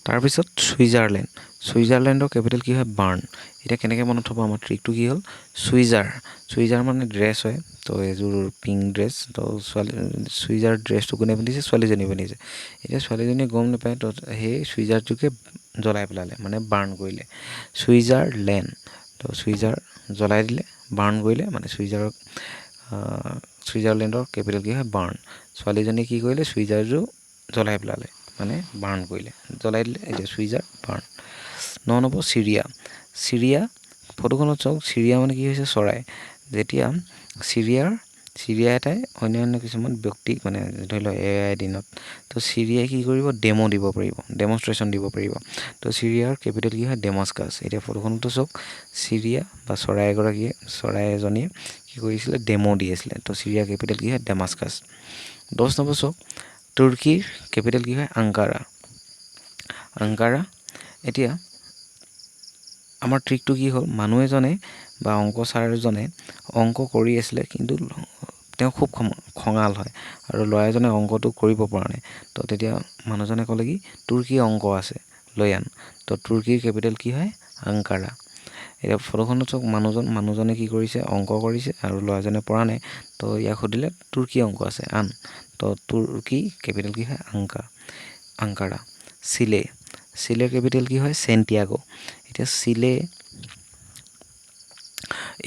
তাৰপিছত ছুইজাৰলেণ্ডৰ কেপিটেল কি হয় বাৰ্ণ এতিয়া কেনেকৈ মনত থ'ব আমাৰ ট্ৰিকটো কি হ'ল ছুইজাৰ মানে ড্ৰেছ হয় তো এযোৰ পিংক ড্ৰেছ তো ছুইজাৰ ড্ৰেছটো কোনে পিন্ধিছে ছোৱালীজনীয়ে পিন্ধিছে এতিয়া ছোৱালীজনীয়ে গম নাপায় তো সেই ছুইজাৰটোকে জ্বলাই পেলালে মানে বাৰ্ণ কৰিলে ছুইজাৰলেণ্ড তো ছুইজাৰ জ্বলাই দিলে বাৰ্ণ কৰিলে মানে ছুইজাৰলেণ্ডৰ কেপিটেল কি হয় বাৰ্ণ ছোৱালীজনীয়ে কি কৰিলে ছুইজাৰযোৰ জ্বলাই পেলালে মানে বাৰ্ণ কৰিলে জ্বলাই দিলে এতিয়া ছুইজাৰ বাৰ্ণ 9 নম্বৰ চিৰিয়া ফটোখনত চাওক চিৰিয়া মানে কি হৈছে চৰাই যেতিয়া চিৰিয়া এটাই অন্যান্য কিছুমান ব্যক্তিক মানে ধৰি লওক AI দিনত তো চিৰিয়াই কি কৰিব ডেমো দিব পাৰিব ডেমনষ্ট্ৰেশ্যন দিব পাৰিব তো চিৰিয়াৰ কেপিটেল কি হয় ডেমাস্কাছ এতিয়া ফটোখনতো চাওক চিৰিয়া বা চৰাই এজনীয়ে কি কৰিছিলে ডেমো দি আছিলে তো চিৰিয়াৰ কেপিটেল কি হয় ডেমাস্কাছ 10 নম্বৰ চাওক তুৰ্কীৰ কেপিটেল কি হয় আংকাৰা এতিয়া আমাৰ ট্ৰিকটো কি হ'ল মানুহ এজনে বা অংক ছাৰজনে অংক কৰি আছিলে কিন্তু তেওঁ খুব খঙাল হয় আৰু ল'ৰা এজনে অংকটো কৰিব পৰা নাই তো তেতিয়া মানুহজনে ক'লে কি তোৰ কি অংক আছে লৈ আন তো তুৰ্কীৰ কেপিটেল কি হয় আংকাৰা এতিয়া ফটোখনত চাওক মানুহজনে কি কৰিছে অংক কৰিছে আৰু ল'ৰাজনে পৰা নাই তো ইয়াক সুধিলে তোৰ কি অংক আছে আন তো তুৰ্কী কেপিটেল কি হয় আংকাৰা চিলেৰ কেপিটেল কি হয় চেণ্টিয়াগো এতিয়া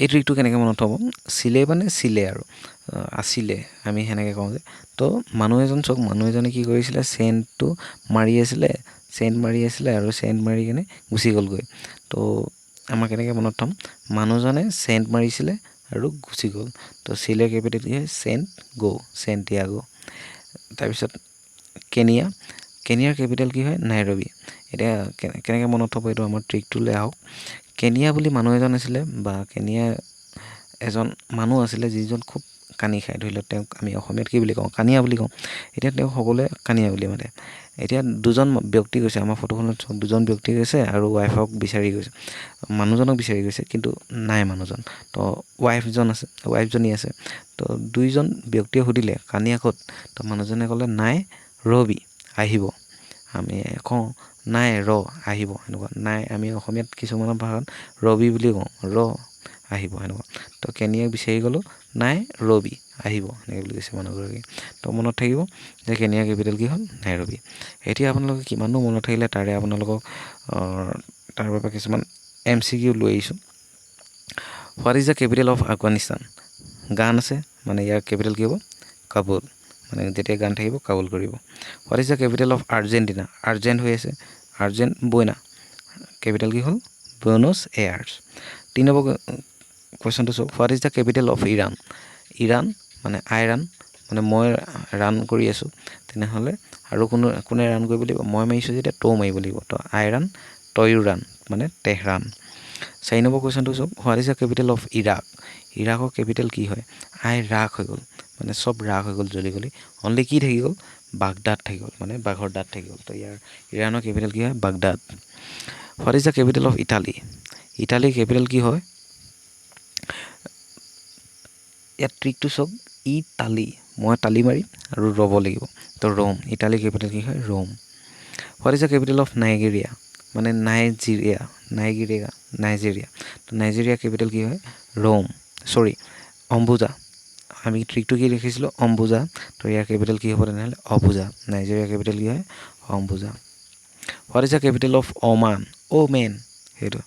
এই ট্ৰিকটো কেনেকৈ মনত থ'ব চিলে আৰু আছিলে আমি সেনেকৈ কওঁ যে তো মানুহ এজনে কি কৰিছিলে চেণ্ট মাৰি আছিলে আৰু চেণ্ট মাৰি কিনে গুচি গ'লগৈ তো আমাৰ কেনেকৈ মনত থ'ম মানুহজনে চেণ্ট মাৰিছিলে আৰু গুচি গ'ল তো চিলেৰ কেপিটেল কি হয় চেণ্টিয়াগো তাৰপিছত কেনিয়াৰ কেপিটেল কি হয় নাইৰবি এতিয়া কেনেকৈ মনত থ'ব এইটো আমাৰ ট্ৰিকটোলৈ আহক কেনিয়া বুলি মানুহ এজন আছিলে বা কেনিয়া এজন মানুহ আছিলে যিজন খুব কানি খায় ধৰি লওক তেওঁক আমি অসমীয়াত কি বুলি কওঁ কানিয়া বুলি কওঁ এতিয়া তেওঁক সকলোৱে কানিয়া বুলি মাতে এতিয়া দুজন ব্যক্তি গৈছে আমাৰ ফটোখনত দুজন ব্যক্তি গৈছে আৰু মানুহজনক বিচাৰি গৈছে কিন্তু নাই মানুহজন তো ৱাইফজনী আছে তো দুইজন ব্যক্তিয়ে সুধিলে কানিয়া ক'ত তো মানুহজনে ক'লে নাই ৰবি আহিব আমি কওঁ নাই আহিব এনেকুৱা নাই আমি অসমীয়াত কিছুমানৰ ভাষাত ৰবি বুলি কওঁ আহিব এনেকুৱা তো কেনিয়াক বিচাৰি গ'লোঁ নাই ৰবি আহিব এনেকৈ বুলি কৈছে মানুহগৰাকী তো মনত থাকিব যে কেনিয়াৰ কেপিটেল কি হ'ল নাইৰবি এতিয়া আপোনালোকে কিমানো মনত থাকিলে তাৰে আপোনালোকক তাৰ বাবে কিছুমান MCQ লৈ আহিছোঁ what is the capital of Afghanistan গান আছে মানে ইয়াৰ কেপিটেল কি হ'ব কাবুল মানে যেতিয়া গান থাকিব কাবুল কৰিব what is the capital of Argentina urgent হৈ আছে বুয়েনা কেপিটেল কি হ'ল বুয়েনোছ এয়াৰ্ছ 3 নম্বৰ কুৱেশ্যনটো চাওক what is the capital of Iran মানে আইৰাণ মানে মই ৰান কৰি আছোঁ তেনেহ'লে আৰু কোনে ৰান কৰিব লাগিব মই মাৰিছোঁ যেতিয়া তৌ মাৰিব লাগিব তো আইৰাণ তয়ো ৰান মানে তেহৰান 4 নম্বৰ কুৱেশ্যনটো চাওক what is the capital of ইৰাকৰ কেপিটেল কি হয় ৰাগ হৈ গ'ল মানে চব ৰাগ হৈ গ'ল জ্বলি অনলি কি থাকি গ'ল বাগদাদ থাকি গ'ল মানে বাঘৰ দাঁত থাকি গ'ল তো ইৰাণৰ কেপিটেল কি হয় Baghdad what is the capital of ইটালীৰ কেপিটেল কি হয় ইয়াত ট্ৰিকটো চাওক মই তালি মাৰিম আৰু ৰ'ব লাগিব তো ৰোম ইটালীৰ কেপিটেল কি হয় Rome what is the capital of Nigeria মানে নাইজেৰিয়া তো নাইজেৰিয়া কেপিটেল কি হয় অম্বুজা আমি ট্ৰিকটো কি লিখিছিলোঁ অম্বুজা তো ইয়াৰ কেপিটেল কি হ'ব তেনেহ'লে অবুজা নাইজেৰিয়া কেপিটেল কি হয় Ambuja what is the capital of women সেইটো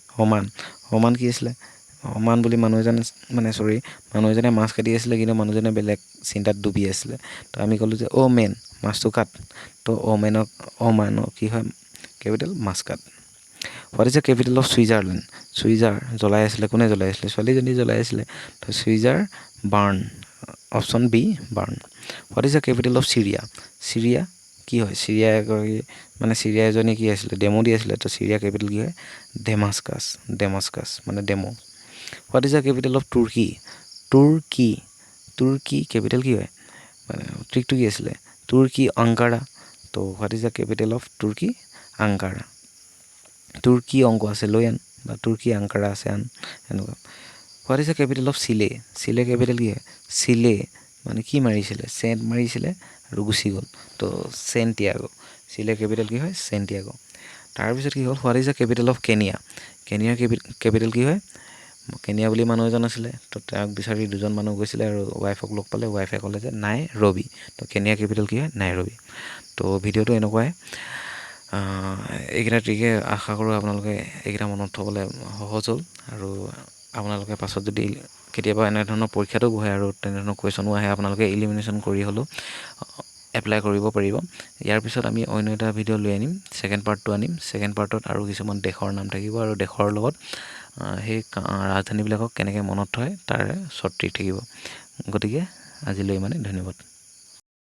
ওমান কি আছিলে ওমান বুলি মানুহ এজনে মাছ কাটি আছিলে কিন্তু মানুহজনে বেলেগ চিন্তাত ডুবি আছিলে তো আমি ক'লোঁ যে মেন মাছটো কাট তো ওমানৰ কি হয় capital Muscat what is the capital of Switzer জ্বলাই আছিলে কোনে জ্বলাই আছিলে ছোৱালীজনী জ্বলাই আছিলে তো Switzer Bern option B Bern what is the capital of Syria কি হয় চিৰিয়া এজনী কি আছিলে ডেমো দি আছিলে তো চিৰিয়া কেপিটেল কি হয় ডেমাস্কাছ মানে ডেমো what is the capital of Turkey capital কি হয় মানে ট্ৰিকটো কি আছিলে তুৰ্কী আংকাৰা তো what is the capital of Turkey Ankara Turkey অংক আছে লৈ আন বা তুৰ্কী আংকাৰা আছে আন এনেকুৱা what is the capital of Chile capital কি হয় চিলে মানে কি মাৰিছিলে চেণ্ট মাৰিছিলে আৰু গুচি গ'ল তো চেণ্টিয়াগো চিলে কেপিটেল কি হয় চেণ্টিয়াগো তাৰপিছত কি হ'ল, what is the capital of Kenya? কেনিয়াৰ কেপিটেল কি হয়? কেনিয়া বুলি মানুহ এজন আছিলে, তো তেওঁক বিচাৰি দুজন মানুহ গৈছিলে আৰু ৱাইফক লগ পালে। ৱাইফে ক'লে যে নাইৰবি। তো কেনিয়াৰ কেপিটেল কি হয়? নাইৰবি। তো ভিডিঅ'টো এনেকুৱাই। এইকেইটা ট্ৰিকে আশা কৰোঁ আপোনালোকে এইকেইটা মনত থ'বলৈ সহজ হ'ল, আৰু আপোনালোকে পাছত যদি কেতিয়াবা এনেধৰণৰ পৰীক্ষাটো বহে আৰু তেনেধৰণৰ কুৱেশ্যনো আহে, আপোনালোকে ইলিমিনেশ্যন কৰি হ'লেও এপ্লাই কৰিব পাৰিব। ইয়াৰ পিছত আমি অন্য এটা ভিডিঅ' লৈ আনিম, ছেকেণ্ড পাৰ্টটো আনিম। ছেকেণ্ড পাৰ্টত আৰু কিছুমান দেশৰ নাম থাকিব, আৰু দেশৰ লগত সেই ৰাজধানীবিলাকক কেনেকৈ মনত থয় তাৰে শ্বৰ্ট ট্ৰিক থাকিব। গতিকে আজিলৈ ইমানেই, ধন্যবাদ।